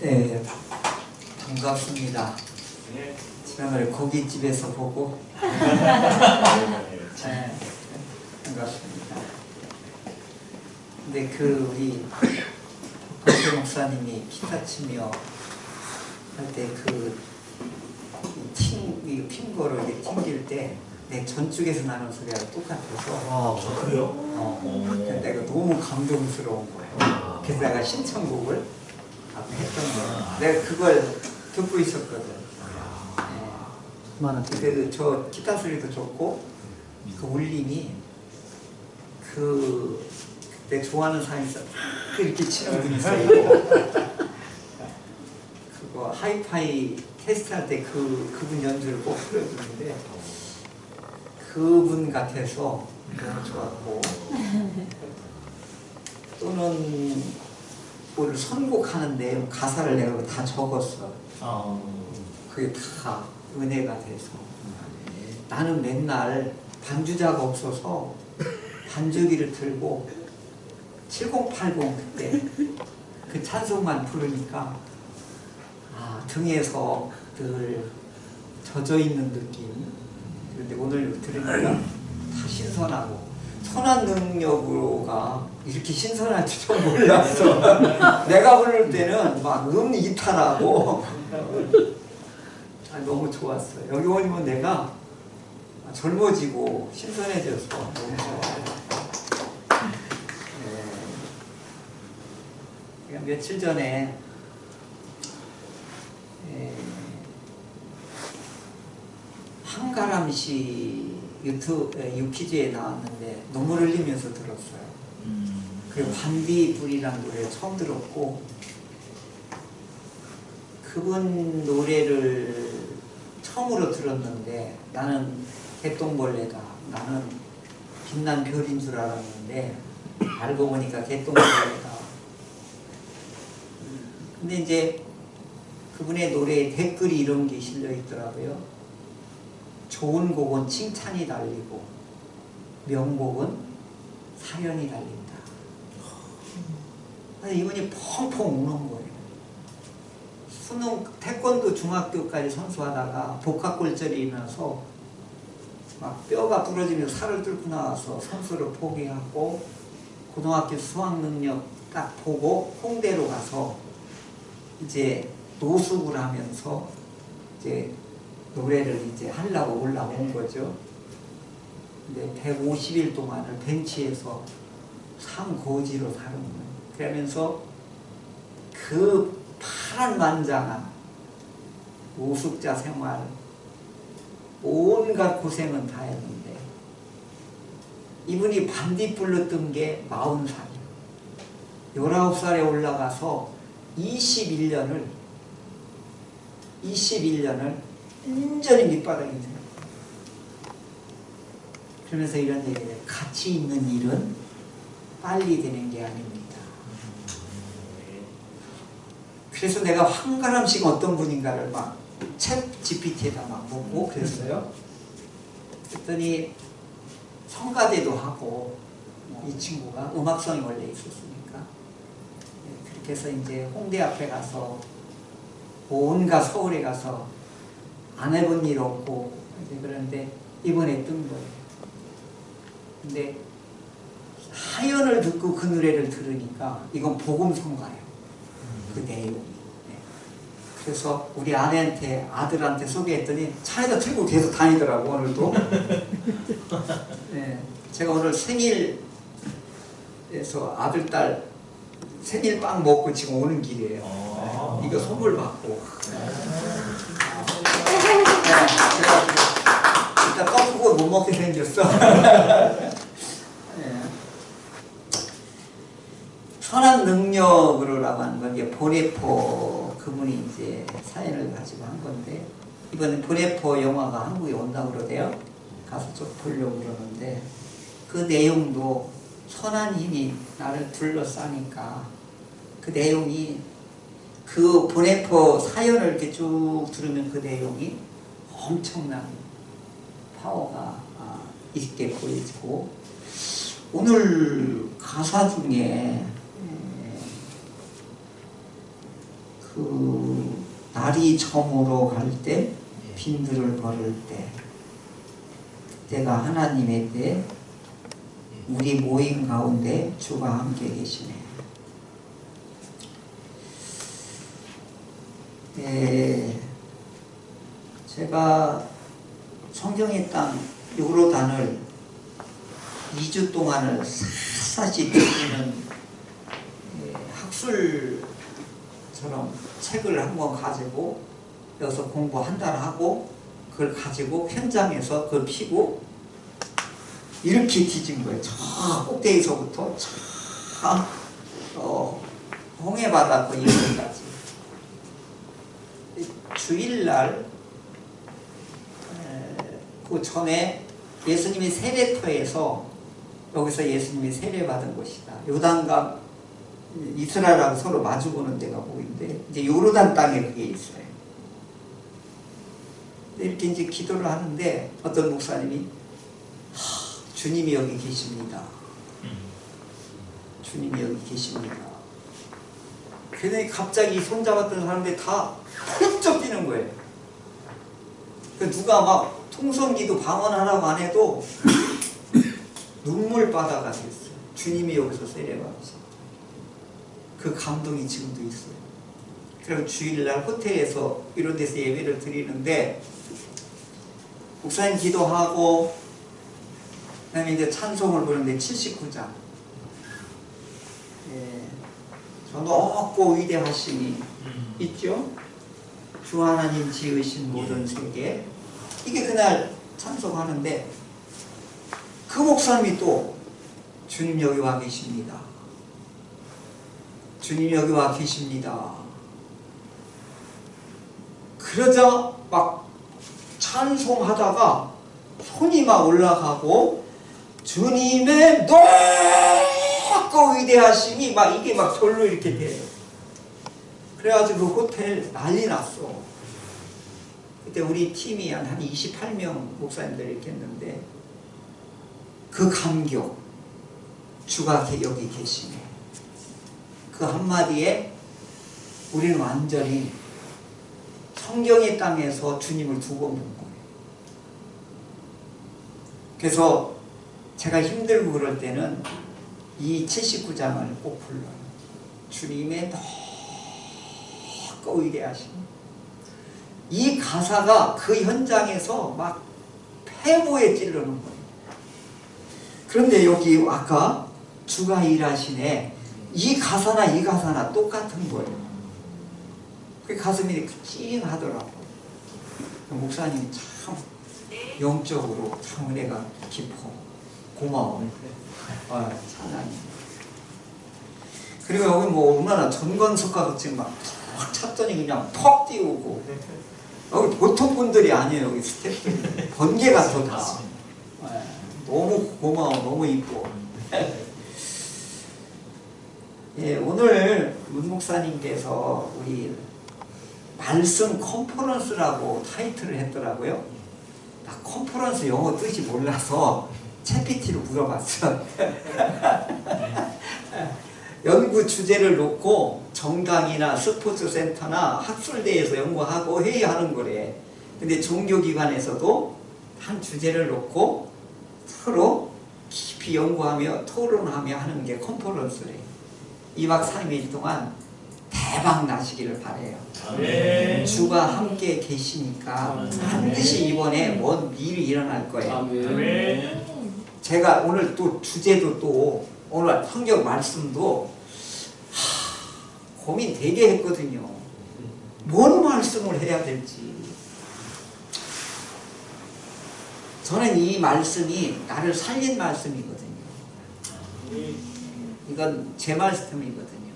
네, 반갑습니다. 네. 지난번에 고깃집에서 보고 네, 반갑습니다. 근데 우리 박태 목사님이 기타 치며 할 때 핑거로 이렇게 튕길 때 내 전쪽에서 나는 소리가 똑같아서 그래요? 근데 내가 너무 감동스러운 거예요. 그래서 내가 신청곡을 했던 거예요. 내가 그걸 듣고 있었거든. 그때 저 기타 소리도 좋고 그 울림이 그때 좋아하는 사람이 있어 이렇게 치는 분이 있어요. 그거 하이파이 테스트할 때 그분 연주를 꼭 틀어주는데 그분 같아서 너무 좋았고 또는 오늘 선곡하는 내용 가사를 내가 다 적었어. 그게 다 은혜가 돼서 나는 맨날 반주자가 없어서 반주기를 들고 7080 그때 그 찬송만 부르니까 등에서 늘 젖어있는 느낌. 그런데 오늘 들으니까 다 신선하고 선한 능력으로가 이렇게 신선할 줄 좀 몰랐어. 내가 부를 때는 막 이탈하고 너무 좋았어요. 여기 오면 내가 젊어지고 신선해져서 너무 좋아요. 며칠 전에 한가람씨 유퀴즈에 나왔는데 눈물 흘리면서 들었어요. 그리고 반딧불이라는 노래를 처음 들었고 그분 노래를 처음으로 들었는데 나는 개똥벌레다. 나는 빛난 별인 줄 알았는데 알고 보니까 개똥벌레다. 근데 이제 그분의 노래에 댓글이 이런 게 실려 있더라고요. 좋은 곡은 칭찬이 달리고 명곡은 사연이 달린다. 이분이 펑펑 우는 거예요. 수능 태권도 중학교까지 선수하다가 복합골절이 일어나서 막 뼈가 부러지면서 살을 뚫고 나와서 선수를 포기하고 고등학교 수학 능력 딱 보고 홍대로 가서 이제 노숙을 하면서 이제 노래를 이제 하려고 올라온 거죠. 근데 150일 동안을 벤치에서 산고지로 사는 거예요. 그러면서 그 파란만장한 노숙자 생활 온갖 고생은 다 했는데 이분이 반딧불로 뜬 게 40살이에요. 19살에 올라가서 21년을 온전히 밑바닥에 있어요. 그러면서 이런 얘기를 가치 있는 일은 빨리 되는 게 아닙니다. 그래서 내가 한가람씩 어떤 분인가를 막 챗 GPT에다 막 묻고 그랬어요. 그랬더니 성가대도 하고 이 친구가 음악성이 원래 있었으니까 그렇게 해서 이제 홍대 앞에 가서 온갖 서울에 가서 안 해본 일 없고 이제 그런데 이번에 뜬 거예요. 근데 하연을 듣고 그 노래를 들으니까 이건 복음성가예요. 그 내용이. 그래서 우리 아들한테 소개했더니 차에다 들고 계속 다니더라고 오늘도. 제가 오늘 생일에서 아들 딸 생일빵 먹고 지금 오는 길이에요. 이거 선물 받고. 일단 떡국을 못 먹게 생겼어. 선한 능력으로라고 하는 건 이제 보네포 그분이 이제 사연을 가지고 한 건데 이번에 보네포 영화가 한국에 온다고 그러대요. 가서 좀 보려고 그러는데 그 내용도 선한 힘이 나를 둘러싸니까 그 내용이 그 보네포 사연을 이렇게 쭉 들으면 그 내용이 엄청난 파워가 있게 보이고 오늘 가사 중에 그 날이 저물어 갈 때, 빈들을 벌을 때, 그때가 하나님의 때, 우리 모임 가운데 주가 함께 계시네. 제가 성경의 땅 요르단을 2주 동안을 샅샅이 듣는 학술처럼 책을 한권 가지고 여기서 공부 한 달 하고 그걸 가지고 현장에서 그걸 피고 이렇게 뒤진 거예요. 저 꼭대기서부터 저 홍해바다 그 이름까지. 주일날 그 전에 예수님이 세례터에서 여기서 예수님이 세례받은 곳이다. 요단강 이스라엘하고 서로 마주보는 데가 보이는데 이제 요르단 땅에 그게 있어요. 이렇게 이제 기도를 하는데 어떤 목사님이 주님이 여기 계십니다. 주님이 여기 계십니다. 그러더니 갑자기 손잡았던 사람들이 다 펄쩍 뛰는 거예요. 누가 막 통성기도 방언하라고 안 해도 눈물바다가 됐어요. 주님이 여기서 세례받으셨다. 그 감동이 지금도 있어요. 그리고 주일날 호텔에서 이런 데서 예배를 드리는데 목사님 기도하고 그 다음에 이제 찬송을 부르는데 79장 저 높고 위대하심이 있죠. 주 하나님 지으신 모든 세계 이게 그날 찬송하는데 그 목사님이 또 주님 여기 와 계십니다. 주님 여기 와 계십니다. 그러자 막 찬송하다가 손이 막 올라가고 주님의 높고 위대하심이 막 이게 막 절로 이렇게 돼요. 그래가지고 그 호텔 난리 났어. 그때 우리 팀이 한 28명 목사님들 이렇게 했는데 그 감격, 주가 여기 계시네. 그 한마디에 우리는 완전히 성경의 땅에서 주님을 두 번 본 거예요. 그래서 제가 힘들고 그럴 때는 이 79장을 꼭 불러요. 주님의 높고 위대하심. 이 가사가 그 현장에서 막 폐모에 찌르는 거예요. 그런데 여기 아까 주가 일하시네. 이 가사나 똑같은 거예요. 그 가슴이 찡하더라고요. 목사님 참 영적으로 참 은혜가 깊어. 고마워. 찬양이. 그리고 여기 뭐 얼마나 전건석과 같이 막 찾더니 그냥 턱 띄우고. 여기 보통 분들이 아니에요. 여기 스태프들이. 번개가 더 다. 너무 고마워. 너무 이뻐. 예, 오늘 문 목사님께서 우리 말씀 컨퍼런스라고 타이틀을 했더라고요. 나 컨퍼런스 영어 뜻이 몰라서 챗PT로 물어봤어. 연구 주제를 놓고 정당이나 스포츠 센터나 학술대에서 연구하고 회의하는 거래. 근데 종교기관에서도 한 주제를 놓고 서로 깊이 연구하며 토론하며 하는 게 컨퍼런스래. 2박 3일 동안 대박 나시기를 바래요. 아멘. 주가 함께 계시니까 아멘. 반드시 이번에 뭔 일이 일어날 거예요. 아멘. 제가 오늘 또 주제도 또 오늘 성경 말씀도 고민 되게 했거든요. 뭔 말씀을 해야 될지. 저는 이 말씀이 나를 살린 말씀이거든요. 이건 제 말씀이거든요.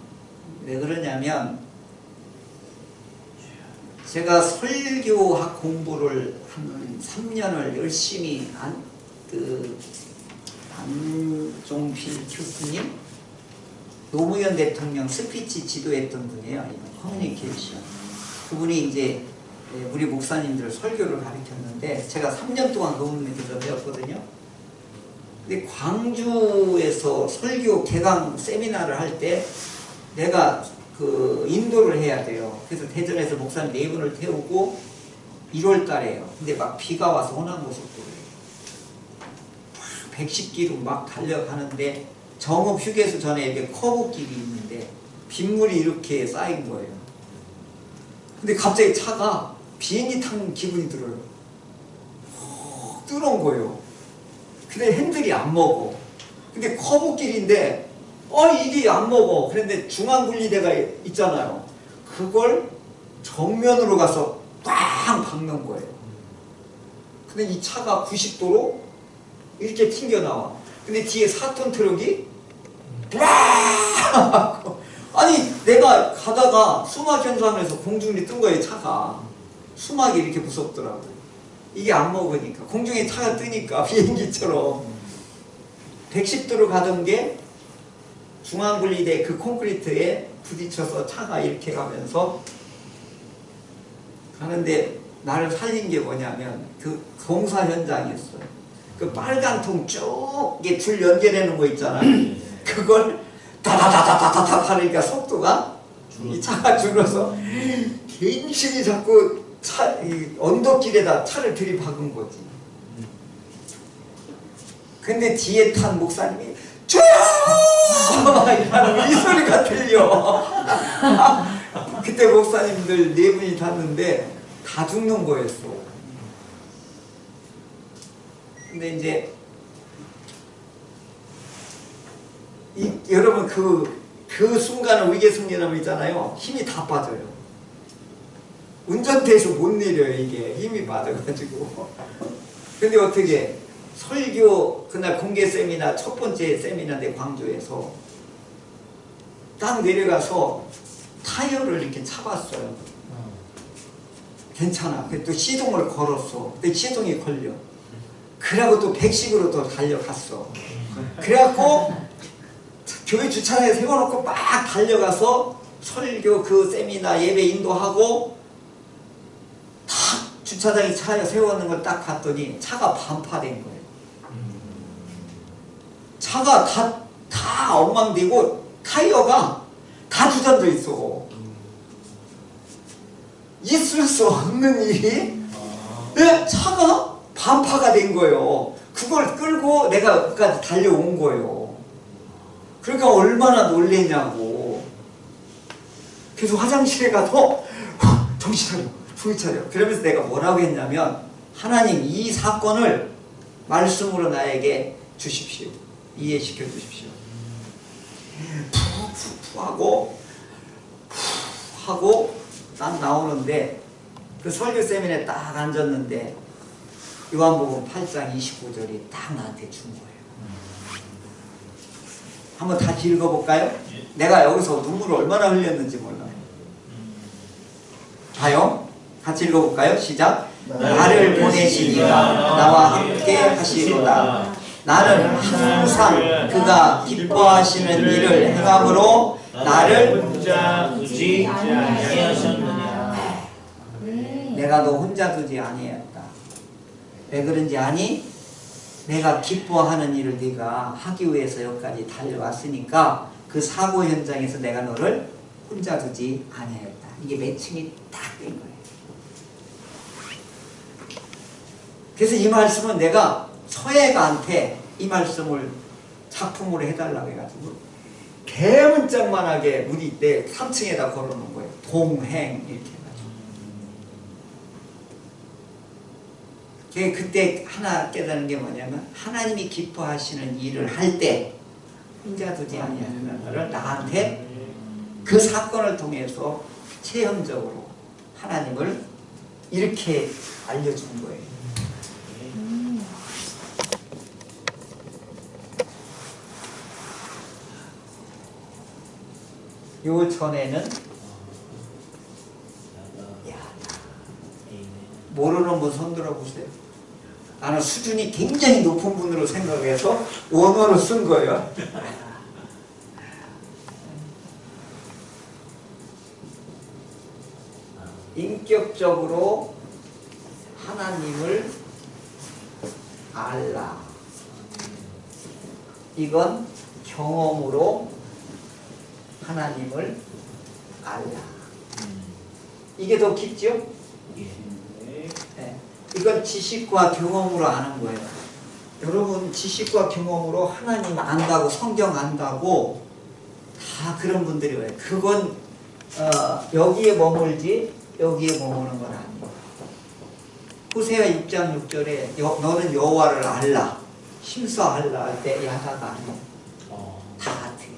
왜 그러냐면 제가 설교학 공부를 한 3년을 열심히 안종필 교수님 노무현 대통령 스피치 지도했던 분이에요. 커뮤니케이션. 그분이 이제 우리 목사님들 설교를 가르쳤는데 제가 3년 동안 그분 밑에서 배웠거든요. 근데 광주에서 설교 개강 세미나를 할 때 내가 그 인도를 해야 돼요. 그래서 대전에서 목사님 4분을 태우고 1월 달에요. 근데 막 비가 와서 호남고속도로에 110km 막 달려가는데 정읍 휴게소 전에 이렇게 커브길이 있는데 빗물이 이렇게 쌓인 거예요. 근데 갑자기 차가 비행기 탄 기분이 들어요. 뚫은 거예요. 근데 핸들이 안 먹어. 근데 커브길인데 이게 안 먹어. 그런데 중앙분리대가 있잖아요. 그걸 정면으로 가서 빵 박는 거예요. 근데 이 차가 90도로 이렇게 튕겨나와. 근데 뒤에 4톤 트럭이 아니 내가 가다가 수막 현상에서 공중에 뜬 거예요. 차가 수막이 이렇게 무섭더라고. 이게 안 먹으니까 공중에 차가 뜨니까 비행기처럼 110도로 가던 게 중앙분리대 그 콘크리트에 부딪혀서 차가 이렇게 가면서 가는데 나를 살린 게 뭐냐면 그 공사 현장이었어요. 그 빨간 통 쭉 이게 줄 연결되는 거 있잖아요. 그걸 다다다다다다 하니까 속도가 이 차가 줄어서 괜시리 자꾸 이 언덕길에다 차를 들이박은 거지. 근데 뒤에 탄 목사님이 조용! 이 소리가 들려. 그때 목사님들 4분이 탔는데 다 죽는 거였어. 근데 이제 여러분 그 순간은 위계승리라고 있잖아요. 힘이 다 빠져요. 운전대에서 못 내려요. 이게 힘이 빠져가지고. 근데 어떻게 설교 그날 공개 세미나 첫 번째 세미나인데 광주에서 딱 내려가서 타이어를 이렇게 차봤어요. 괜찮아. 또 시동을 걸었어. 근데 시동이 걸려. 그래갖고 또 110으로 또 달려갔어. 그래갖고 교회 주차장에 세워놓고 막 달려가서 설교 그 세미나 예배 인도하고 딱 주차장에 차에 세워놓는 걸 딱 갔더니 차가 반파된 거예요. 차가 다 엉망되고 타이어가 다 주전져 있어. 있을 수 없는 일이 차가 반파가 된 거예요. 그걸 끌고 내가 여기까지 달려온 거예요. 그러니까 얼마나 놀랬냐고. 그래서 화장실에 가서 정신 차려, 정신 차려. 그러면서 내가 뭐라고 했냐면 하나님 이 사건을 말씀으로 나에게 주십시오. 이해시켜 주십시오. 푹 하고 딱 나오는데 그 설교 세미나에 딱 앉았는데 요한복음 8장 29절이 딱 나한테 준 거예요. 한번 다시 읽어볼까요? 내가 여기서 눈물을 얼마나 흘렸는지 몰라요. 봐요. 같이 읽어볼까요? 시작. 나를 보내신 이가 나와 함께 하시로다. 나는 항상 그가 기뻐하시는 일을 행함으로 나를 혼자 두지 아니하셨느냐. 내가 너 혼자 두지 아니했다. 왜 그런지 아니? 내가 기뻐하는 일을 네가 하기 위해서 여기까지 달려왔으니까 그 사고 현장에서 내가 너를 혼자 두지 아니했다. 이게 매칭이 딱 된 거예요. 그래서 이 말씀은 내가 서예가한테 이 말씀을 작품으로 해달라고 해가지고 대문짝만하게 우리 내 3층에다 걸어놓은 거예요. 동행 이렇게 해가지고. 그때 하나 깨달은 게 뭐냐면 하나님이 기뻐하시는 일을 할 때 혼자 두지 아니하는 것을 나한테 그 사건을 통해서 체험적으로 하나님을 이렇게 알려준 거예요. 요 전에는 모르는 분 손 들어보세요. 나는 수준이 굉장히 높은 분으로 생각해서 원어로 쓴 거예요. 인격적으로 하나님을 알라. 이건 경험으로 하나님을 알라. 이게 더 깊죠? 예. 네. 이건 지식과 경험으로 아는 거예요. 여러분 지식과 경험으로 하나님 안다고 성경 안다고 다 그런 분들이 와요. 그건 여기에 머물지 여기에 머무는 건 아니에요. 호세아 6장 6절에 너는 여호와를 알라 힘써 알라 할 때 야다가 아니에요. 다 같아요.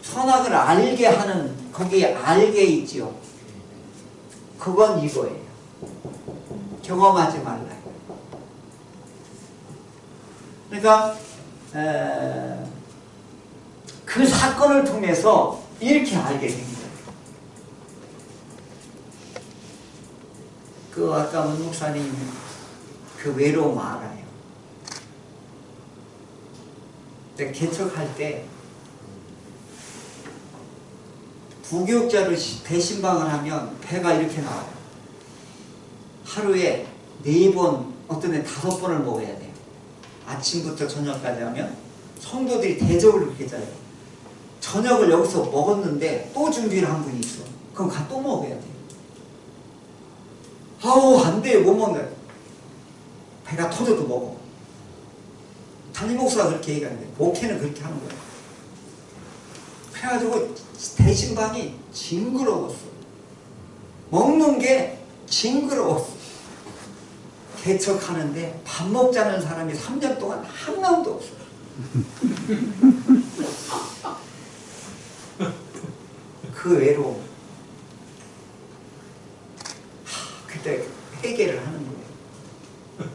선악을 알게 하는 거기에 알게 있지요. 그건 이거예요. 경험하지 말라. 그러니까 그 사건을 통해서 이렇게 알게 된 거예요. 그 아까 문 목사님 그 외로움 알아요. 내가 개척할 때 부교육자를 대신방을 하면 배가 이렇게 나와요. 하루에 4번, 어떤 애 5번을 먹어야 돼요. 아침부터 저녁까지 하면 성도들이 대접을 그렇게 짜요. 저녁을 여기서 먹었는데 또 준비를 한 분이 있어. 그럼 가 또 먹어야 돼요. 아우 안 돼요. 못 먹네. 배가 터져도 먹어. 담임 목사가 그렇게 얘기하는데 목회는 그렇게 하는 거예요. 그래가지고 대신방이 징그러웠어. 먹는 게 징그러웠어. 개척하는데 밥 먹자는 사람이 3년 동안 한 명도 없어. 그 외로움. 그때 회개를 하는 거예요.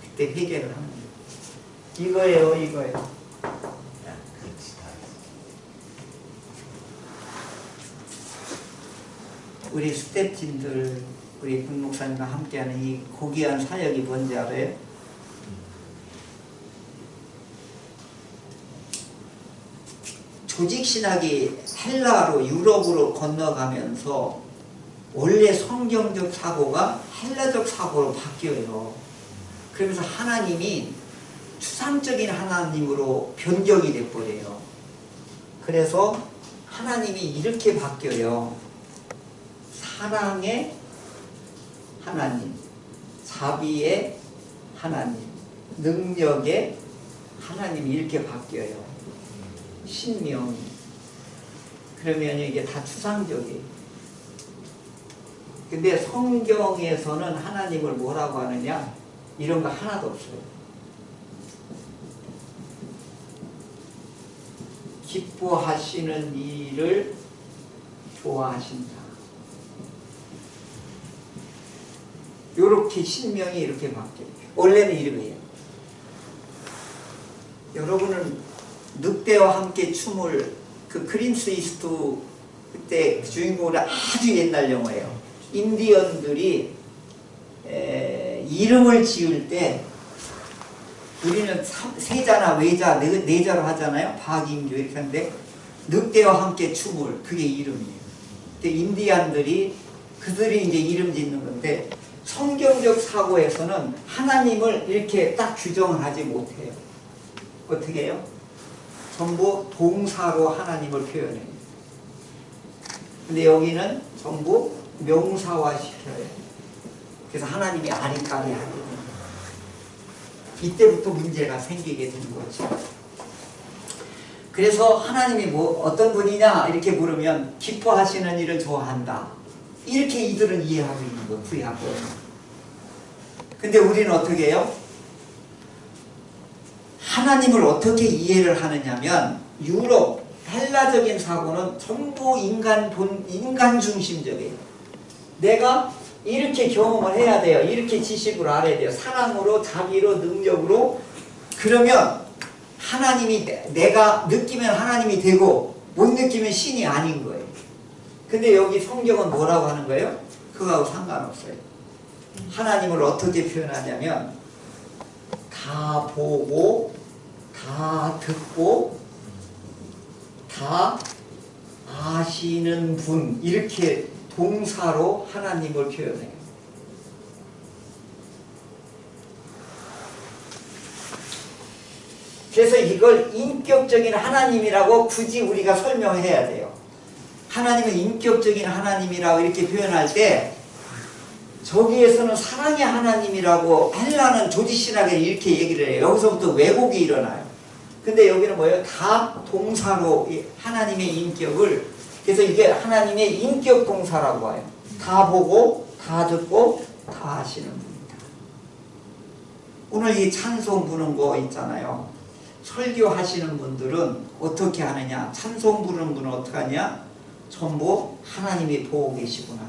그때 회개를 하는 거예요. 이거예요, 이거예요. 우리 스태프진들, 우리 군 목사님과 함께하는 이 고귀한 사역이 뭔지 알아요? 조직신학이 헬라로 유럽으로 건너가면서 원래 성경적 사고가 헬라적 사고로 바뀌어요. 그러면서 하나님이 추상적인 하나님으로 변경이 돼버려요. 그래서 하나님이 이렇게 바뀌어요. 사랑의 하나님, 자비의 하나님, 능력의 하나님이 이렇게 바뀌어요. 신명이. 그러면 이게 다 추상적이에요. 근데 성경에서는 하나님을 뭐라고 하느냐? 이런 거 하나도 없어요. 기뻐하시는 일을 좋아하신다. 요렇게 신명이 이렇게 바뀌어요. 원래는 이름이에요. 여러분은 늑대와 함께 춤을 그 크린스 이스트 그때 주인공은 아주 옛날 영화예요. 인디언들이 이름을 지을 때 우리는 세자나 외자, 네자로 하잖아요. 박인규 이렇게 하는데 늑대와 함께 춤을 그게 이름이에요. 근데 인디언들이 그들이 이제 이름 짓는 건데 성경적 사고에서는 하나님을 이렇게 딱 규정을 하지 못해요. 어떻게 해요? 전부 동사로 하나님을 표현해요. 근데 여기는 전부 명사화 시켜요. 그래서 하나님이 아리까리하게 돼요. 이때부터 문제가 생기게 되는 거죠. 그래서 하나님이 뭐 어떤 분이냐 이렇게 물으면 기뻐하시는 일을 좋아한다. 이렇게 이들은 이해하고 있는 거예요. 구약은. 근데 우리는 어떻게 해요? 하나님을 어떻게 이해를 하느냐면 유럽, 헬라적인 사고는 전부 인간 중심적이에요. 내가 이렇게 경험을 해야 돼요. 이렇게 지식으로 알아야 돼요. 사랑으로, 자비로, 능력으로. 그러면 하나님이 내가 느끼면 하나님이 되고 못 느끼면 신이 아닌 거예요. 근데 여기 성경은 뭐라고 하는 거예요? 그거하고 상관없어요. 하나님을 어떻게 표현하냐면 다 보고 다 듣고 다 아시는 분 이렇게 동사로 하나님을 표현해요. 그래서 이걸 인격적인 하나님이라고 굳이 우리가 설명해야 돼요. 하나님은 인격적인 하나님이라고 이렇게 표현할 때 저기에서는 사랑의 하나님이라고 헬라는 조지신학에 이렇게 얘기를 해요. 여기서부터 왜곡이 일어나요. 근데 여기는 뭐예요? 다 동사로 하나님의 인격을, 그래서 이게 하나님의 인격 동사라고 해요. 다 보고 다 듣고 다 하시는 분이다. 오늘 이 찬송 부르는 거 있잖아요. 설교하시는 분들은 어떻게 하느냐? 찬송 부르는 분은 어떻게 하냐? 전부 하나님이 보고 계시구나,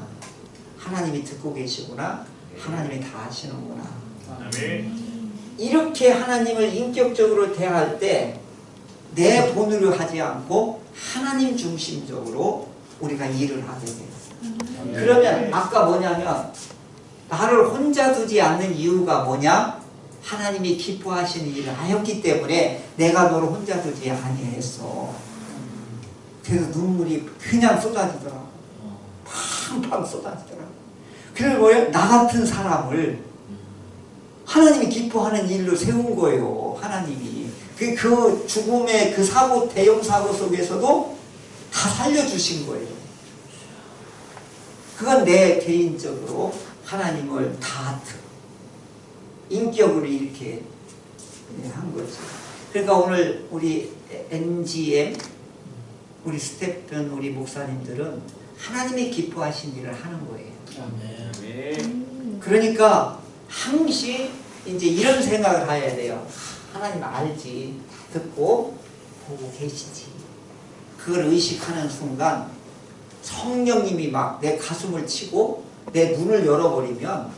하나님이 듣고 계시구나, 하나님이 다 하시는구나. 이렇게 하나님을 인격적으로 대할 때 내 본으로 하지 않고 하나님 중심적으로 우리가 일을 하게 돼요. 그러면 아까 뭐냐면 나를 혼자 두지 않는 이유가 뭐냐? 하나님이 기뻐하시는 일을 하였기 때문에 내가 너를 혼자 두지 아니했어. 그래서 눈물이 그냥 쏟아지더라고. 팡팡 쏟아지더라고. 그래서 뭐예요? 나 같은 사람을 하나님이 기뻐하는 일로 세운 거예요. 하나님이. 그 죽음의 그 사고, 대형 사고 속에서도 다 살려주신 거예요. 그건 내 개인적으로 하나님을 다 인격으로 이렇게 한 거죠. 그러니까 오늘 우리 NGM, 우리 스태프든 우리 목사님들은 하나님이 기뻐하신 일을 하는 거예요. 그러니까 항시 이제 이런 생각을 해야 돼요. 하나님 알지, 듣고 보고 계시지. 그걸 의식하는 순간 성령님이 막 내 가슴을 치고 내 눈을 열어버리면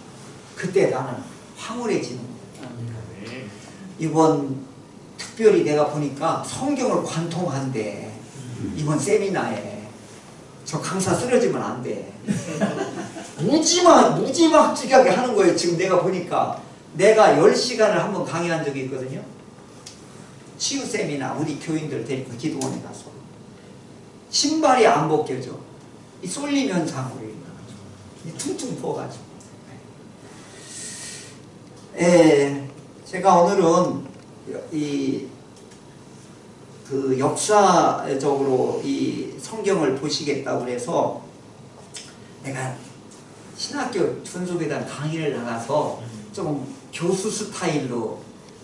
그때 나는 황홀해지는 거예요. 이번 특별히 내가 보니까 성경을 관통한대. 이번 세미나에 저 강사 쓰러지면 안 돼. 무지막지하게 하는 거예요. 지금 내가 보니까 내가 10시간을 한번 강의한 적이 있거든요. 치유 세미나 우리 교인들 데리고 기도원에 가서 신발이 안 벗겨져. 이 쏠림 현상으로 인해서 퉁퉁 부어가지고. 제가 오늘은 그 역사적으로 이 성경을 보시겠다고 그래서 내가 신학교 전속에다 강의를 나가서 좀 교수 스타일로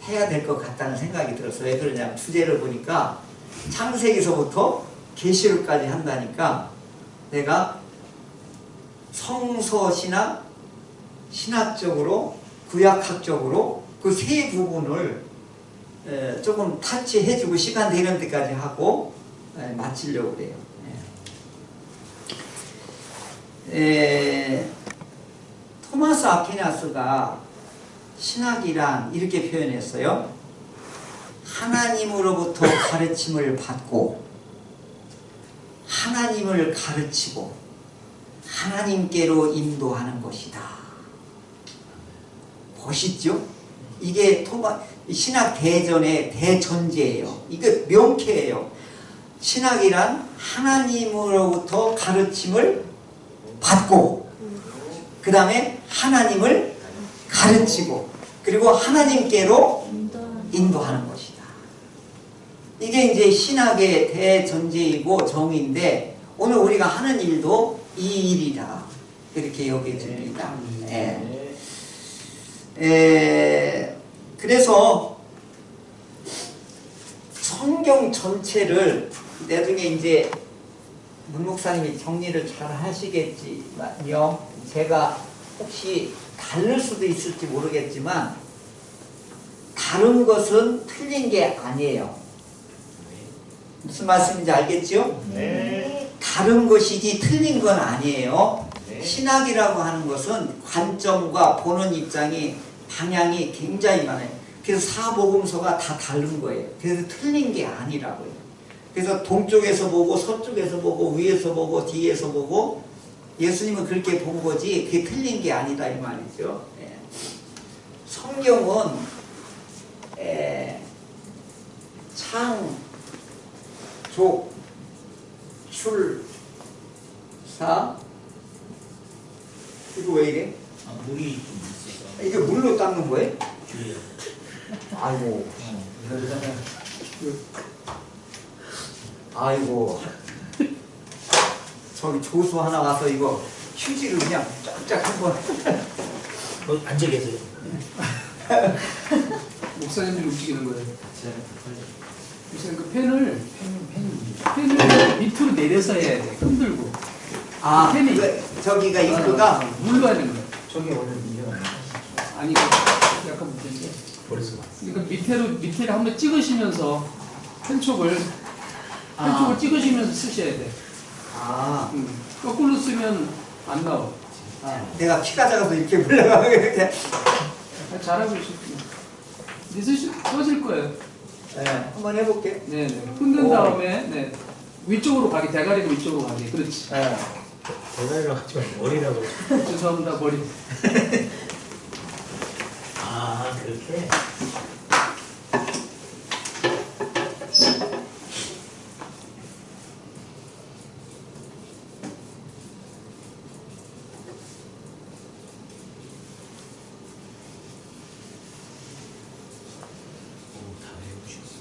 해야 될 것 같다는 생각이 들었어요. 왜 그러냐면 주제를 보니까 창세기서부터 계시록까지 한다니까 내가 성서신학, 신학적으로, 구약학적으로 그 세 부분을 조금 타치해주고 시간 되는 데까지 하고 마치려고 그래요. 토마스 아퀴나스가 신학이란 이렇게 표현했어요. 하나님으로부터 가르침을 받고 하나님을 가르치고 하나님께로 인도하는 것이다. 멋있죠? 이게 신학 대전의 대전제예요. 이게 명쾌해요. 신학이란 하나님으로부터 가르침을 받고 그 다음에 하나님을 가르치고 그리고 하나님께로 인도하는 것이다. 이게 이제 신학의 대전제이고 정의인데 오늘 우리가 하는 일도 이 일이다 이렇게 여겨집니다. 그래서 성경 전체를 나중에 이제 문 목사님이 정리를 잘 하시겠지만요. 제가 혹시 다를 수도 있을지 모르겠지만 다른 것은 틀린 게 아니에요. 무슨 말씀인지 알겠죠? 네. 다른 것이지 틀린 건 아니에요. 네. 신학이라고 하는 것은 관점과 보는 입장이 방향이 굉장히 많아요. 그래서 사복음서가 다 다른 거예요. 그래서 틀린 게 아니라고요. 그래서 동쪽에서 보고 서쪽에서 보고 위에서 보고 뒤에서 보고 예수님은 그렇게 본 거지 그게 틀린 게 아니다 이 말이죠. 성경은 창조 출사 이거 왜 이래? 물이 좀 있어서. 이게 물로 닦는 거예요? 뒤에. 아이고. 아이고. 저기 조수 하나 와서 이거 휴지를 그냥 쫙쫙 한번. 앉아 계세요. 목사님들이 움직이는 거예요. 자, 목사님 그 펜을 밑으로 내려서 해야 돼. 흔들고. 아, 펜이 저기가 잉크가 물로 하는 거야. 저게 원래 밀려. 아니 약간 문제인데. 버렸어. 그러니까 밑에를 한번 찍으시면서 펜촉을 아. 찍으시면서 쓰셔야 돼. 아, 거꾸로 쓰면 안 나와. 내가 키가 작아서 이렇게 올라가면 이렇게. 잘하고 있었구나. 이제 써질 거예요. 네, 한번 해볼게. 네네. 흔든 오. 다음에 네. 위쪽으로 가게, 대가리가 위쪽으로 가게. 그렇지. 네. 대가리라고 하지 말고 머리라고. 죄송합니다, 머리. 아, 그렇게? 오, 다 해보셨어.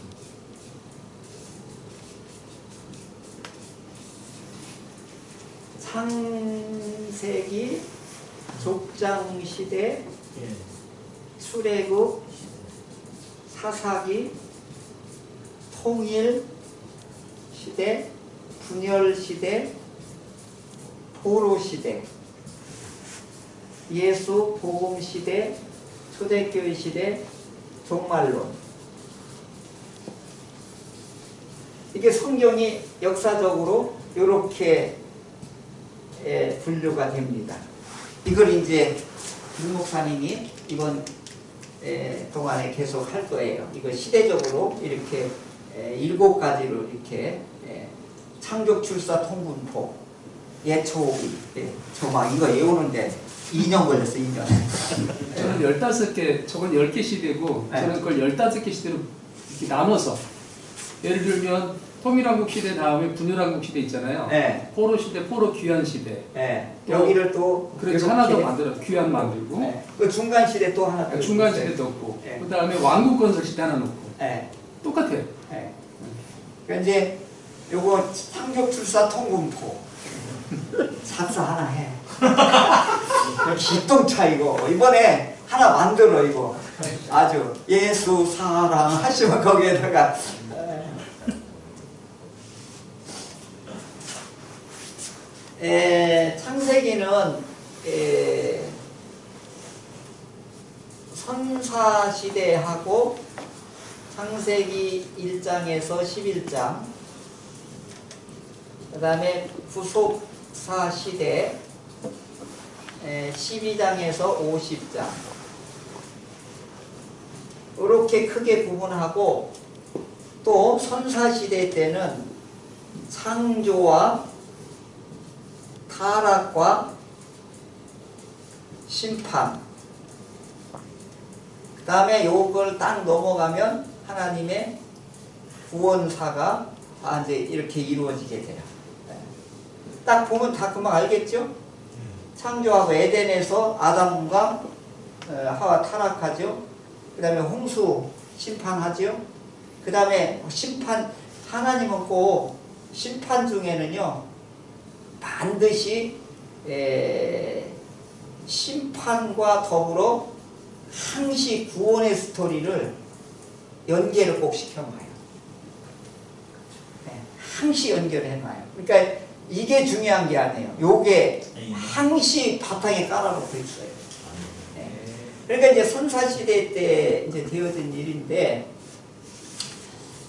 창세기, 족장시대, 예. 출애굽, 사사기, 통일시대, 분열시대, 포로시대, 예수, 복음시대, 초대교회 시대, 종말론. 이게 성경이 역사적으로 이렇게 분류가 됩니다. 이걸 이제 김 목사님이 이번 동안에 계속 할 거예요. 이거 시대적으로 이렇게 7가지로 이렇게 창조, 출사, 통분포, 예초기, 저막 이거 외우는데 2년 걸렸어, 2년. 저는 15개, 저건 10개 시대고, 네. 저는 그걸 15개 시대로 이렇게 나눠서, 예를 들면, 통일한국 시대 다음에 분열한국 시대 있잖아요. 네. 포로 시대, 포로 귀환 시대. 여기를 또 그렇지, 하나 더 만들어, 귀환 만들고. 그 중간 시대 또 하나 더 중간 있어요. 시대 넣고, 네. 그 다음에 왕국 건설 시대 하나 넣고. 네. 똑같아요. 네. 그러니까 이제 요거 창조, 출사, 통분포 작사 하나 해. 기똥차 이거 이번에 하나 만들어 이거 아주 예수 사랑 하시면 거기에다가 창세기는 선사시대하고 창세기 1장에서 11장 그 다음에 구속사시대 12장에서 50장 이렇게 크게 구분하고 또 선사시대 때는 창조와 타락과 심판 그 다음에 요걸 딱 넘어가면 하나님의 구원사가 이제 이렇게 이루어지게 돼요. 딱 보면 다 금방 알겠죠? 창조하고 에덴에서 아담과 하와 타락하죠. 그 다음에 홍수 심판하죠. 그 다음에 심판 하나님은 꼭 심판 중에는요 반드시 심판과 더불어 항시 구원의 스토리를 연계를 꼭 시켜놔요. 항시 연결을 해놔요. 그러니까 이게 중요한 게 아니에요. 요게 항시 바탕에 깔아놓고 있어요. 그러니까 이제 선사시대 때 이제 되어진 일인데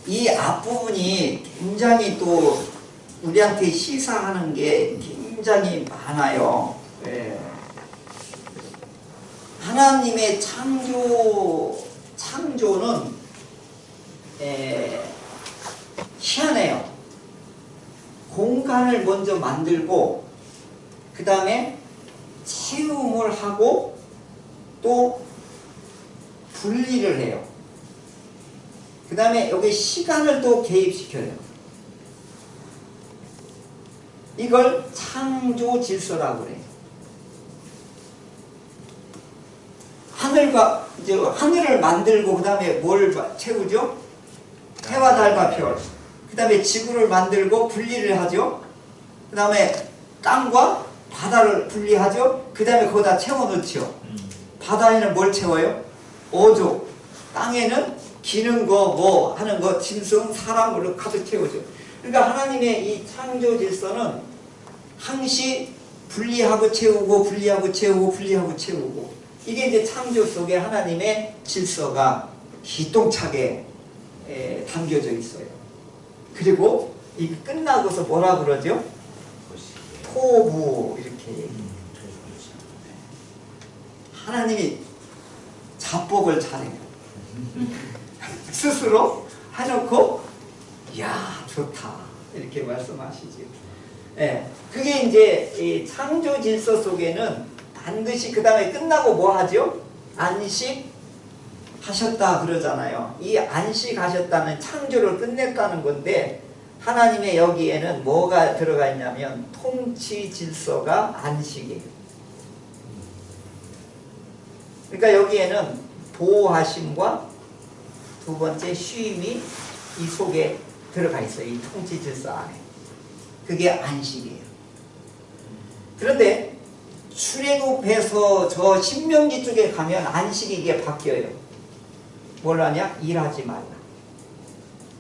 이 앞부분이 굉장히 또 우리한테 시사하는 게 굉장히 많아요. 하나님의 창조는 희한해요. 공간을 먼저 만들고 그 다음에 채움을 하고 또 분리를 해요. 그 다음에 여기 시간을 또 개입시켜요. 이걸 창조 질서라고 그래요. 하늘을 만들고 그 다음에 뭘 채우죠? 해와 달과 별. 그 다음에 지구를 만들고 분리를 하죠. 그 다음에 땅과 바다를 분리하죠. 그 다음에 거기다 채워넣죠. 바다에는 뭘 채워요? 어조. 땅에는 기는 거, 뭐 하는 거, 짐승, 사람으로 가득 채우죠. 그러니까 하나님의 이 창조 질서는 항시 분리하고 채우고, 분리하고 채우고, 분리하고 채우고. 이게 이제 창조 속에 하나님의 질서가 기똥차게 담겨져 있어요. 그리고 이 끝나고서 뭐라 그러죠? 토부 이렇게 얘기해요. 하나님이 자복을 잘해요. 스스로 해놓고 야 좋다 이렇게 말씀하시죠. 예, 그게 이제 이 창조 질서 속에는 반드시 그 다음에 끝나고 뭐 하죠? 안식 하셨다 그러잖아요. 이 안식하셨다는 창조를 끝냈다는 건데 하나님의 여기에는 뭐가 들어가 있냐면 통치 질서가 안식이에요. 그러니까 여기에는 보호하심과 두 번째 쉼이 이 속에 들어가 있어요. 이 통치 질서 안에. 그게 안식이에요. 그런데 출애굽해서 저 신명기 쪽에 가면 안식이 이게 바뀌어요. 뭘 하냐? 일하지 말라.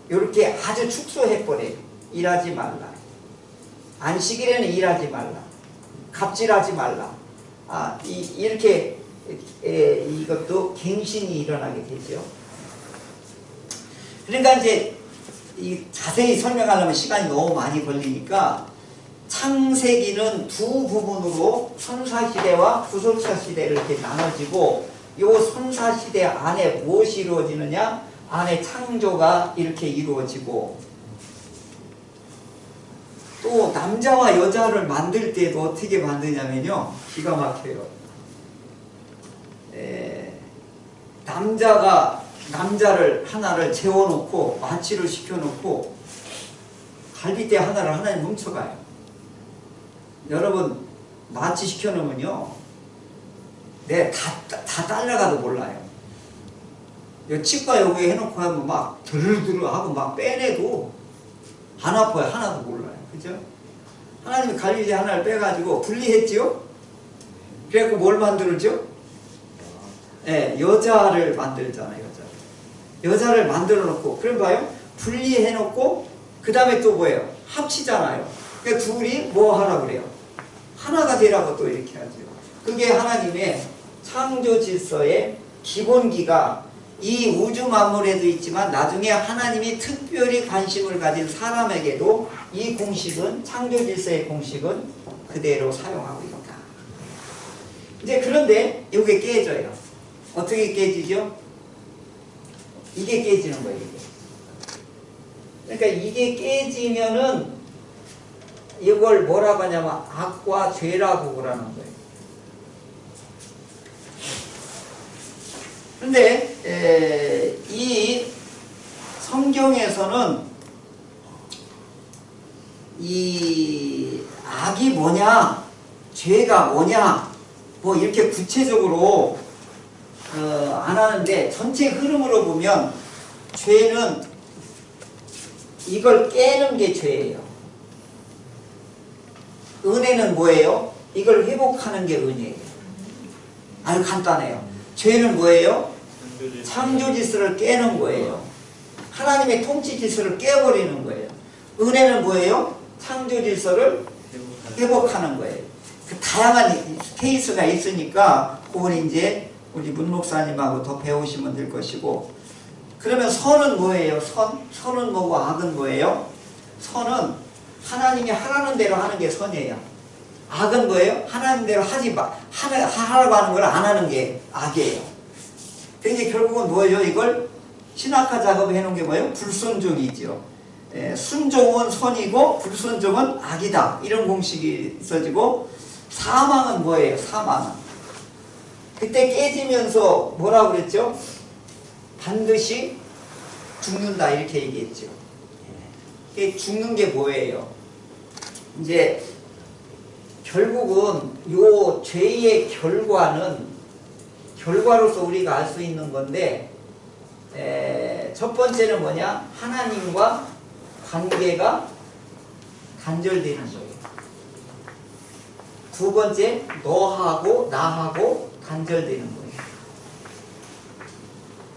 이렇게 아주 축소해버려요. 일하지 말라. 안식일에는 일하지 말라. 갑질하지 말라. 이렇게 이것도 갱신이 일어나게 되죠. 그러니까 이제 자세히 설명하려면 시간이 너무 많이 걸리니까 창세기는 두 부분으로 선사시대와 후속사시대를 이렇게 나눠지고 이 선사시대 안에 무엇이 이루어지느냐? 안에 창조가 이렇게 이루어지고 또 남자와 여자를 만들 때도 어떻게 만드냐면요. 기가 막혀요. 남자를 하나를 재워놓고 마취를 시켜놓고 갈비뼈 하나를 하나님 훔쳐가요. 여러분 마취 시켜놓으면요 다 딸려가도 몰라요. 치과 여기에 해놓고 하면 막 드르르 하고 막 빼내도 안 아파요. 하나도 몰라요. 그죠? 하나님이 갈비뼈 하나를 빼가지고 분리했지요? 그래갖고 뭘 만들죠? 여자를 만들잖아요. 여자를 만들어 놓고 그럼 봐요. 분리해 놓고 그 다음에 또 뭐예요? 합치잖아요. 그러니까 둘이 뭐 하라 그래요? 하나가 되라고 또 이렇게 하죠. 그게 하나님의 창조 질서의 기본기가 이 우주 만물에도 있지만 나중에 하나님이 특별히 관심을 가진 사람에게도 이 공식은 창조 질서의 공식은 그대로 사용하고 있다. 이제 그런데 이게 깨져요. 어떻게 깨지죠? 이게 깨지는 거예요. 이게. 그러니까 이게 깨지면은 이걸 뭐라고 하냐면 악과 죄라고 그러는 거예요. 그런데 이 성경에서는 이 악이 뭐냐, 죄가 뭐냐, 뭐 이렇게 구체적으로 안 하는데 전체 흐름으로 보면 죄는 이걸 깨는 게 죄예요. 은혜는 뭐예요? 이걸 회복하는 게 은혜예요. 아주 간단해요. 죄는 뭐예요? 창조 질서를 깨는 거예요. 하나님의 통치 질서를 깨버리는 거예요. 은혜는 뭐예요? 창조 질서를 회복하는 거예요. 그 다양한 케이스가 있으니까 그건 이제 우리 문 목사님하고 더 배우시면 될 것이고. 그러면 선은 뭐예요? 선은 뭐고 악은 뭐예요? 선은 하나님이 하라는 대로 하는 게 선이에요. 악은 뭐예요? 하나님 대로 하라고 하는 걸 안 하는 게 악이에요. 그러니까 결국은 뭐예요? 이걸 신학화 작업을 해놓은 게 뭐예요? 불순종이죠. 순종은 선이고 불순종은 악이다. 이런 공식이 있어지고, 사망은 뭐예요? 사망은 그때 깨지면서 뭐라고 그랬죠? 반드시 죽는다 이렇게 얘기했죠. 죽는 게 뭐예요? 이제 결국은 요 죄의 결과로서 우리가 알 수 있는 건데, 첫 번째는 뭐냐? 하나님과 관계가 단절되는 거예요. 두 번째, 너하고 나하고 단절되는 거예요.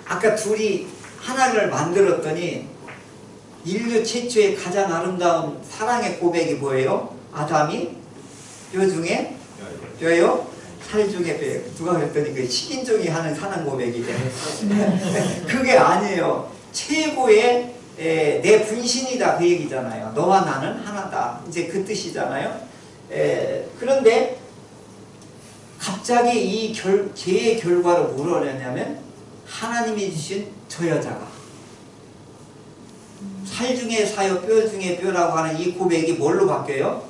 아까 둘이 하나를 만들었더니 인류 최초의 가장 아름다운 사랑의 고백이 뭐예요? 아담이 뼈 중에 뼈요? 살 중에 뼈예요. 누가 그랬더니 그 식인종이 하는 사랑 고백이래. 그게 아니에요. 최고의 내 분신이다 그 얘기잖아요. 너와 나는 하나다. 이제 그 뜻이잖아요. 그런데 갑자기 이 죄의 결과로 뭘 하냐면 하나님이 주신 저 여자가 살 중에 사요 뼈 중에 뼈라고 하는 이 고백이 뭘로 바뀌어요?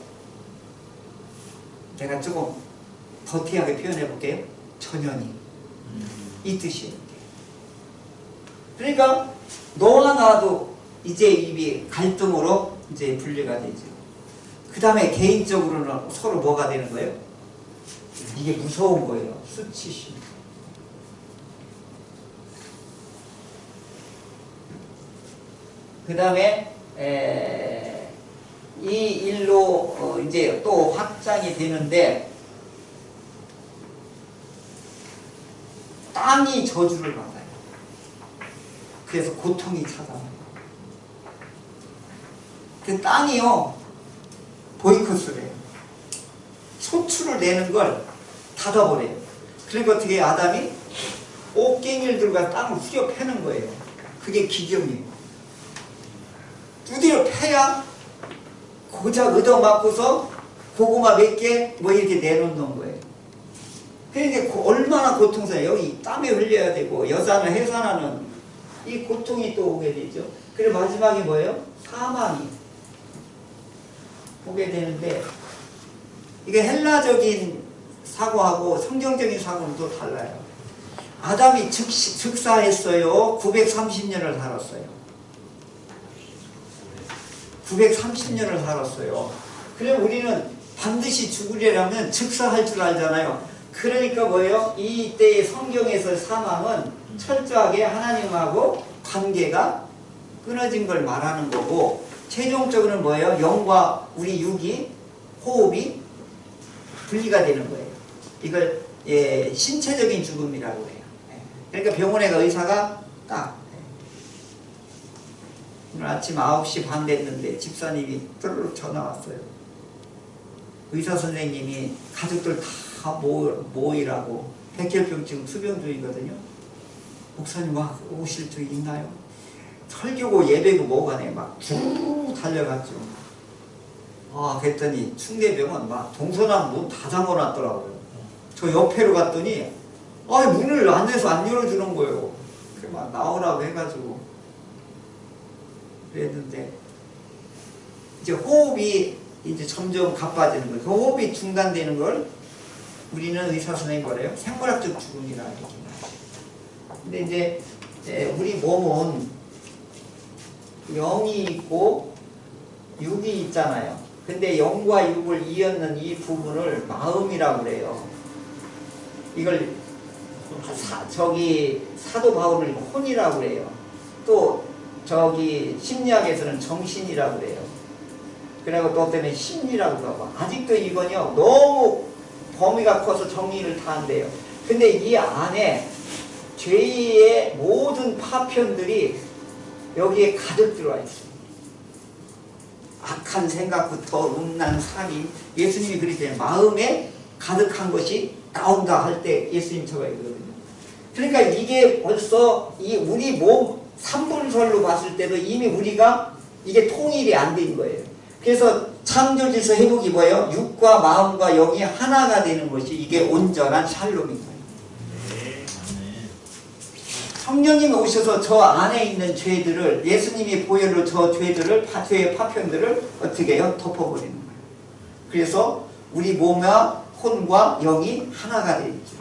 제가 조금 더티하게 표현해 볼게요. 전연이 이 뜻이에요. 그러니까 너와 나도 이제 입이 갈등으로 이제 분리가 되죠. 그 다음에 개인적으로는 서로 뭐가 되는 거예요? 이게 무서운 거예요. 수치심. 그 다음에 이 일로 이제 또 확장이 되는데 땅이 저주를 받아요. 그래서 고통이 찾아와요. 그 땅이요 보이콧을 해요. 소출을 내는 걸 닫아버려요. 그러니까 어떻게 아담이 옷갱이들과 땅을 후려 패는 거예요. 그게 기경이에요. 두드려 패야 고작 얻어맞고서 고구마 몇 개 뭐 이렇게 내놓는 거예요. 그러니까 얼마나 고통스러워요. 여기 땀이 흘려야 되고 여자는 해산하는 이 고통이 또 오게 되죠. 그리고 마지막에 뭐예요? 사망이 오게 되는데 이게 헬라적인 사고하고 성경적인 사고는 또 달라요. 아담이 즉사했어요. 930년을 살았어요. 930년을 살았어요. 그래 우리는 반드시 죽으려면 즉사할 줄 알잖아요. 그러니까 뭐예요? 이때의 성경에서 사망은 철저하게 하나님하고 관계가 끊어진 걸 말하는 거고 최종적으로는 뭐예요? 영과 우리 육이 호흡이 분리가 되는 거예요. 이걸 신체적인 죽음이라고 해요. 그러니까 병원에 가 의사가 딱 오늘 아침 9시 반 됐는데 집사님이 뚜루룩 전화 왔어요. 의사 선생님이 가족들 다 모이라고 백혈병 지금 투병 중이거든요. 목사님 오실 수 있나요? 설교고 예배고 뭐가네 막 쭉 달려갔죠. 그랬더니 충내병은 막 동서남 문 다 잠궈놨더라고요. 저 옆에로 갔더니 문을 안내서 안 열어주는 거예요. 그래 막 나오라고 해가지고 그랬는데 이제 호흡이 이제 점점 가빠지는 거예요. 그 호흡이 중단되는 걸 우리는 의사 선생님이 뭐래요? 생물학적 죽음이라고 얘기해요. 근데 이제 우리 몸은 영이 있고 육이 있잖아요. 근데 영과 육을 이었는 이 부분을 마음이라고 그래요. 이걸 사도 바울을 혼이라고 그래요. 또 심리학에서는 정신이라고 그래요. 그리고 또 때문에 심리라고 하고 아직도 이건요 너무 범위가 커서 정리를 다 한대요. 근데 이 안에 죄의 모든 파편들이 여기에 가득 들어와 있어요. 악한 생각부터 음란, 살인, 예수님이 그랬잖아요. 마음에 가득한 것이 나온다 할 때 예수님 저가 있거든요. 그러니까 이게 벌써 우리 몸 3분설로 봤을 때도 이미 우리가 이게 통일이 안 된 거예요. 그래서 창조질서 회복이 뭐예요? 육과 마음과 영이 하나가 되는 것이 이게 온전한 샬롬인 거예요. 성령님이 오셔서 저 안에 있는 죄들을 예수님이 보혈로 저 죄들을 죄의 파편들을 어떻게 해요? 덮어버리는 거예요. 그래서 우리 몸과 혼과 영이 하나가 되어 있죠.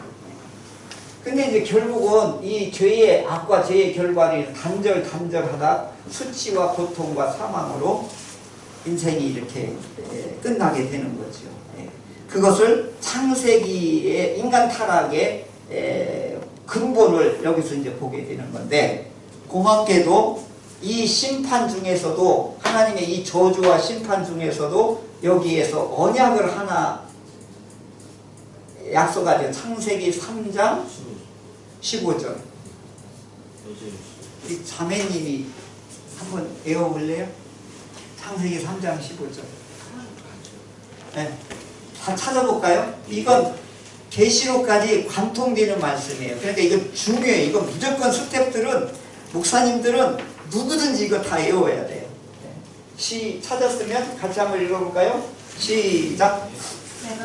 근데 이제 결국은 이 죄의 악과 죄의 결과를 단절하다 수치와 고통과 사망으로 인생이 이렇게 끝나게 되는 거죠. 그것을 창세기의 인간 타락의 근본을 여기서 이제 보게 되는 건데 고맙게도 이 심판 중에서도 하나님의 이 저주와 심판 중에서도 여기에서 언약을 하나 약속하죠. 창세기 3장 15절. 우리 자매님이 한번 외워볼래요? 창세기 3장 15절. 네. 다 찾아볼까요? 이건 계시록까지 관통되는 말씀이에요. 그러니까 이거 중요해요. 이거 무조건 스태프들은, 목사님들은 누구든지 이거 다 외워야 돼요. 찾았으면 같이 한번 읽어볼까요? 시작.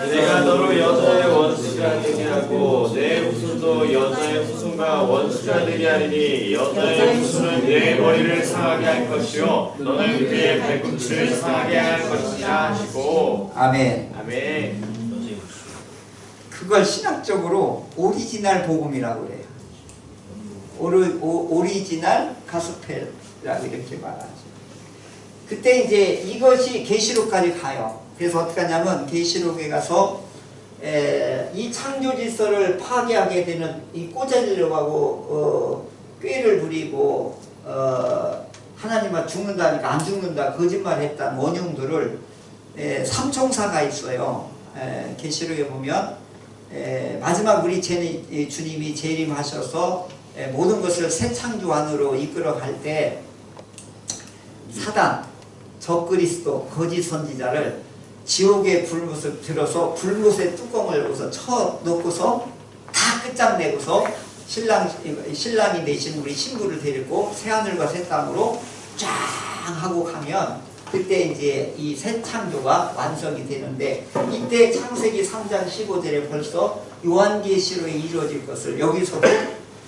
내가 너로 여자의 원수가 되게 하고 내 후손도 여자의 후손과 원수가 되게 하리니 여자의 후손은 내 머리를 상하게 할 것이요 너는 그의 발꿈치를 상하게 할 것이라 하시고. 아멘. 아멘. 그걸 신학적으로 오리지널 복음이라고 그래요. 오리지널 가스펠이라고 이렇게 말하죠. 그때 이제 이것이 계시록까지 가요. 그래서 어떻게 하냐면 계시록에 가서 이 창조 질서를 파괴하게 되는 이 꼬잘리려고 하고 꾀를 부리고 하나님아 죽는다니까 안 죽는다 거짓말했다는 원흉들을 삼총사가 있어요. 계시록에 보면 마지막 우리 주님이 재림하셔서 모든 것을 새 창조 안으로 이끌어갈 때 사단, 적그리스도, 거짓 선지자를 지옥의 불못을 들어서 불못의 뚜껑을 여기서 쳐놓고서 다 끝장내고서 신랑이 되신 우리 신부를 데리고 새하늘과 새 땅으로 쫙 하고 가면 그때 이제 이 새 창조가 완성이 되는데 이때 창세기 3장 15절에 벌써 요한계시록에 이루어질 것을 여기서도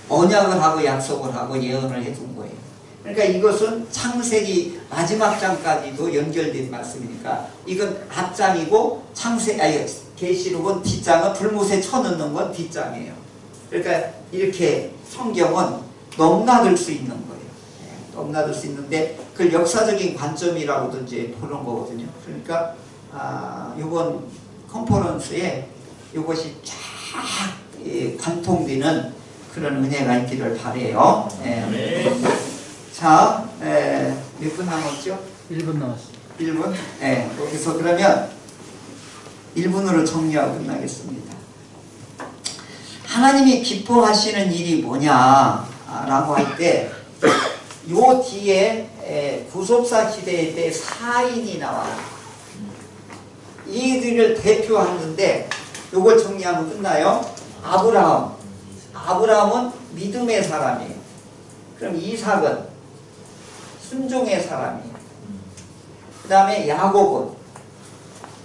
언약을 하고 약속을 하고 예언을 해둔 거예요. 그러니까 이것은 창세기 마지막 장까지도 연결된 말씀이니까 이건 앞장이고 계시록은 뒷장은 불못에 쳐넣는 건 뒷장이에요. 그러니까 이렇게 성경은 넘나들 수 있는 거예요. 넘나들 수 있는데 그걸 역사적인 관점이라고도 이제 보는 거거든요. 그러니까 이번 컨퍼런스에 이것이 쫙 관통되는 그런 은혜가 있기를 바라요. 자, 몇 분 남았죠? 1분 남았습니다. 1분? 여기서 그러면 1분으로 정리하고 끝나겠습니다. 하나님이 기뻐하시는 일이 뭐냐라고 할 때 요 뒤에 구속사 시대 때 4인이 나와요. 이들을 대표하는데 요걸 정리하면 끝나요. 아브라함은 믿음의 사람이에요. 그럼 이삭은 순종의 사람이에요. 그 다음에 야곱은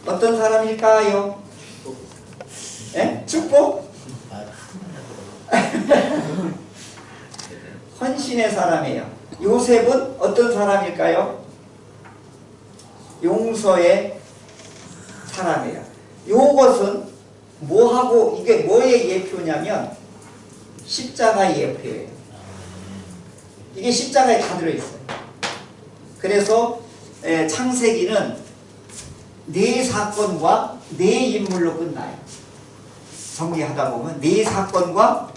어떤 사람일까요? 축복? 헌신의 사람이에요. 요셉은 어떤 사람일까요? 용서의 사람이에요. 요것은 뭐하고 이게 뭐의 예표냐면 십자가의 예표예요. 이게 십자가에 다 들어있어요. 그래서 창세기는 네 사건과 네 인물로 끝나요. 정리하다 보면 네 사건과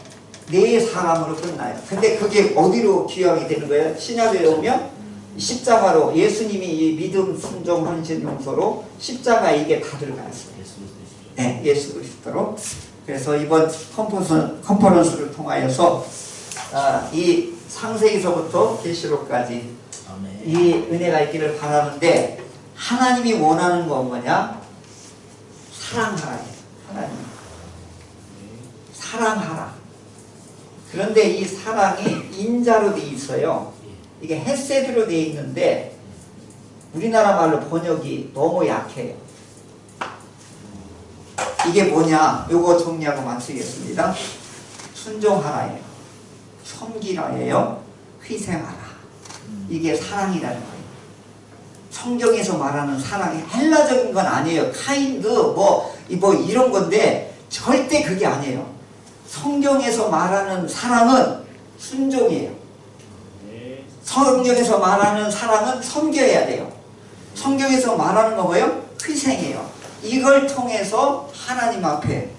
네 사람으로 끝나요. 근데 그게 어디로 기억이 되는 거예요? 신약에 오면 십자가로 예수님이 이 믿음, 순종, 헌신, 용서로 십자가에 이게 다 들어가 있어요. 네, 예수 그리스도로. 그래서 이번 컨퍼런스를 통하여서 이 창세기서부터 계시록까지 이 은혜가 있기를 바라는데 하나님이 원하는 건 뭐냐? 사랑하라. 하나님. 사랑하라. 그런데 이 사랑이 인자로 돼 있어요. 이게 헤세드로 돼 있는데 우리나라 말로 번역이 너무 약해요. 이게 뭐냐? 요거 정리하고 마치겠습니다. 순종하라예요. 섬기라예요. 희생하라. 이게 사랑이라는 거예요. 성경에서 말하는 사랑이 헬라적인 건 아니에요. 카인드 뭐 이런 건데 절대 그게 아니에요. 성경에서 말하는 사랑은 순종이에요. 성경에서 말하는 사랑은 섬겨야 돼요. 성경에서 말하는 거 뭐예요? 희생이에요. 이걸 통해서 하나님 앞에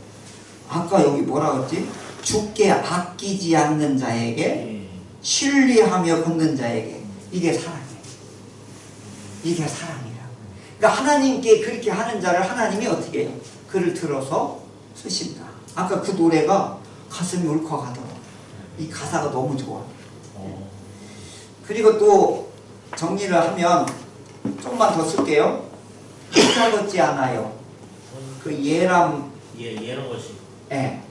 아까 여기 뭐라 그랬지? 죽게 아끼지 않는 자에게 신뢰하며 걷는 자에게 이게 사랑이에요. 이게 사랑이라. 그러니까 하나님께 그렇게 하는 자를 하나님이 어떻게 해요? 그를 들어서 쓰신다. 아까 그 노래가 가슴이 울컥하더라고요. 이 가사가 너무 좋아요. 그리고 또 정리를 하면 조금만 더 쓸게요. 혼자 걷지 않아요. 그 예람, 예런 것이. 예.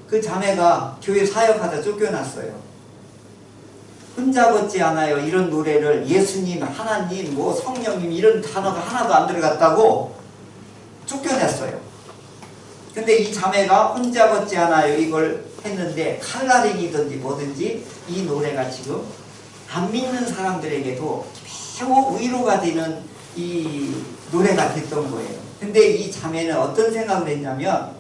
그 자매가 교회 사역하다 쫓겨났어요. 혼자 걷지 않아요. 이런 노래를 예수님, 하나님, 뭐 성령님 이런 단어가 하나도 안 들어갔다고 쫓겨냈어요. 근데 이 자매가 혼자 걷지 않아요. 이걸 했는데 칼날행이든지 뭐든지 이 노래가 지금 안 믿는 사람들에게도 매우 위로가 되는 이 노래가 됐던 거예요. 근데 이 자매는 어떤 생각을 했냐면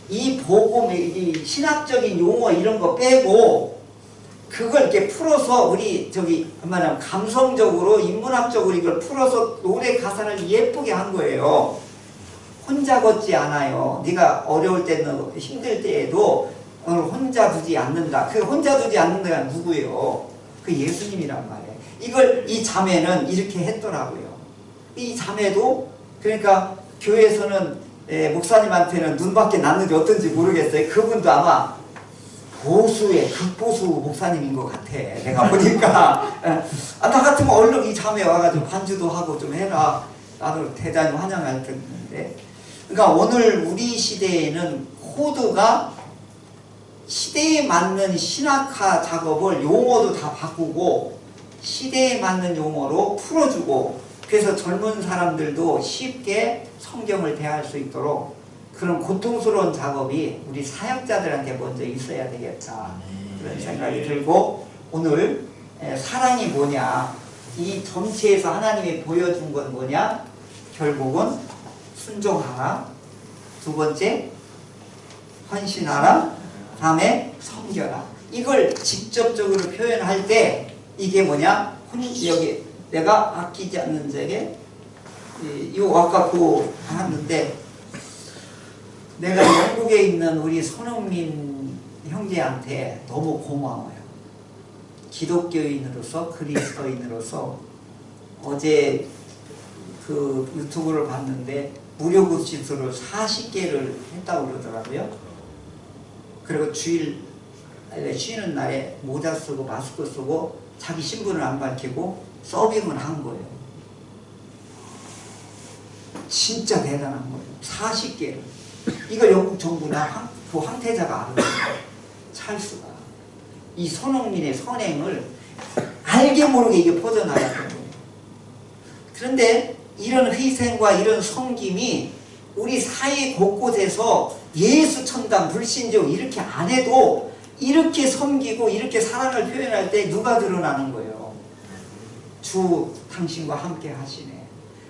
이 복음의 이 신학적인 용어 이런 거 빼고 그걸 이렇게 풀어서 우리 저기 말하면 감성적으로 인문학적으로 이걸 풀어서 노래 가사를 예쁘게 한 거예요. 혼자 걷지 않아요. 네가 어려울 때는 힘들 때에도 오늘 혼자 두지 않는다. 그 혼자 두지 않는다가 누구예요? 그 예수님이란 말이에요. 이걸 이 자매는 이렇게 했더라고요. 이 자매도 그러니까 교회에서는 목사님한테는 눈밖에 났는지 어떤지 모르겠어요. 그분도 아마 보수의 극보수 목사님인 것 같아. 내가 보니까 나 같으면 얼른 이 자매 와가지고 반주도 하고 좀 해라. 나도 대단히 환영할 텐데. 그러니까 오늘 우리 시대에는 코드가 시대에 맞는 신학화 작업을 용어도 다 바꾸고 시대에 맞는 용어로 풀어주고 그래서 젊은 사람들도 쉽게 성경을 대할 수 있도록 그런 고통스러운 작업이 우리 사역자들한테 먼저 있어야 되겠다. 그런 생각이 들고 오늘 사랑이 뭐냐 이 전체에서 하나님이 보여준 건 뭐냐 결국은 순종하라 두 번째 헌신하라 다음에 섬겨라 이걸 직접적으로 표현할 때 이게 뭐냐 여기 내가 아끼지 않는 자에게 이거 아까 그 하는데 내가 영국에 있는 우리 손흥민 형제한테 너무 고마워요. 기독교인으로서 그리스도인으로서 어제 그 유튜브를 봤는데 무료 급식소를 40개를 했다고 그러더라고요. 그리고 주일 쉬는 날에 모자 쓰고 마스크 쓰고 자기 신분을 안 밝히고 서빙을 한 거예요. 진짜 대단한 거예요. 40개를. 이걸 영국 정부나 그 황태자가 알아요. 찰스가. 이 손흥민의 선행을 알게 모르게 이게 퍼져나갔던 거예요. 그런데 이런 희생과 이런 섬김이 우리 사회 곳곳에서 예수 천당 불신종 이렇게 안 해도 이렇게 섬기고 이렇게 사랑을 표현할 때 누가 드러나는 거예요? 주 당신과 함께 하시네.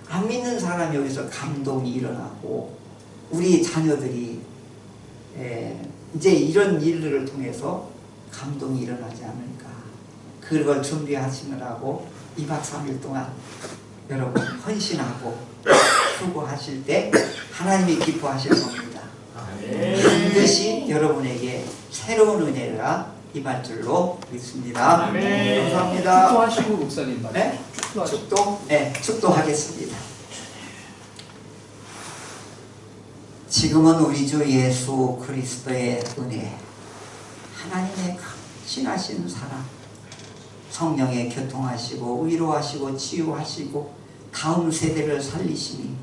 안 믿는 사람이 여기서 감동이 일어나고 우리 자녀들이 이제 이런 일들을 통해서 감동이 일어나지 않을까. 그걸 준비하시느라고 2박 3일 동안 여러분 헌신하고 수고하실 때 하나님이 기뻐하실 겁니다. 반드시 여러분에게 새로운 은혜가 임할 줄로 믿습니다. 감사합니다. 축도하시고 목사님 말씀. 네? 축도? 네, 축도하겠습니다. 지금은 우리 주 예수 그리스도의 은혜, 하나님의 신하신 사랑, 성령에 교통하시고 위로하시고 치유하시고 다음 세대를 살리시니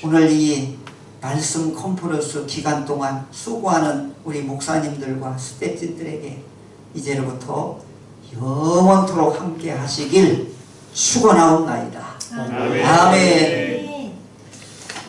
오늘 이 말씀 컨퍼런스 기간 동안 수고하는 우리 목사님들과 스태프진들에게 이제로부터 영원토록 함께 하시길 축원하옵나이다. 아멘.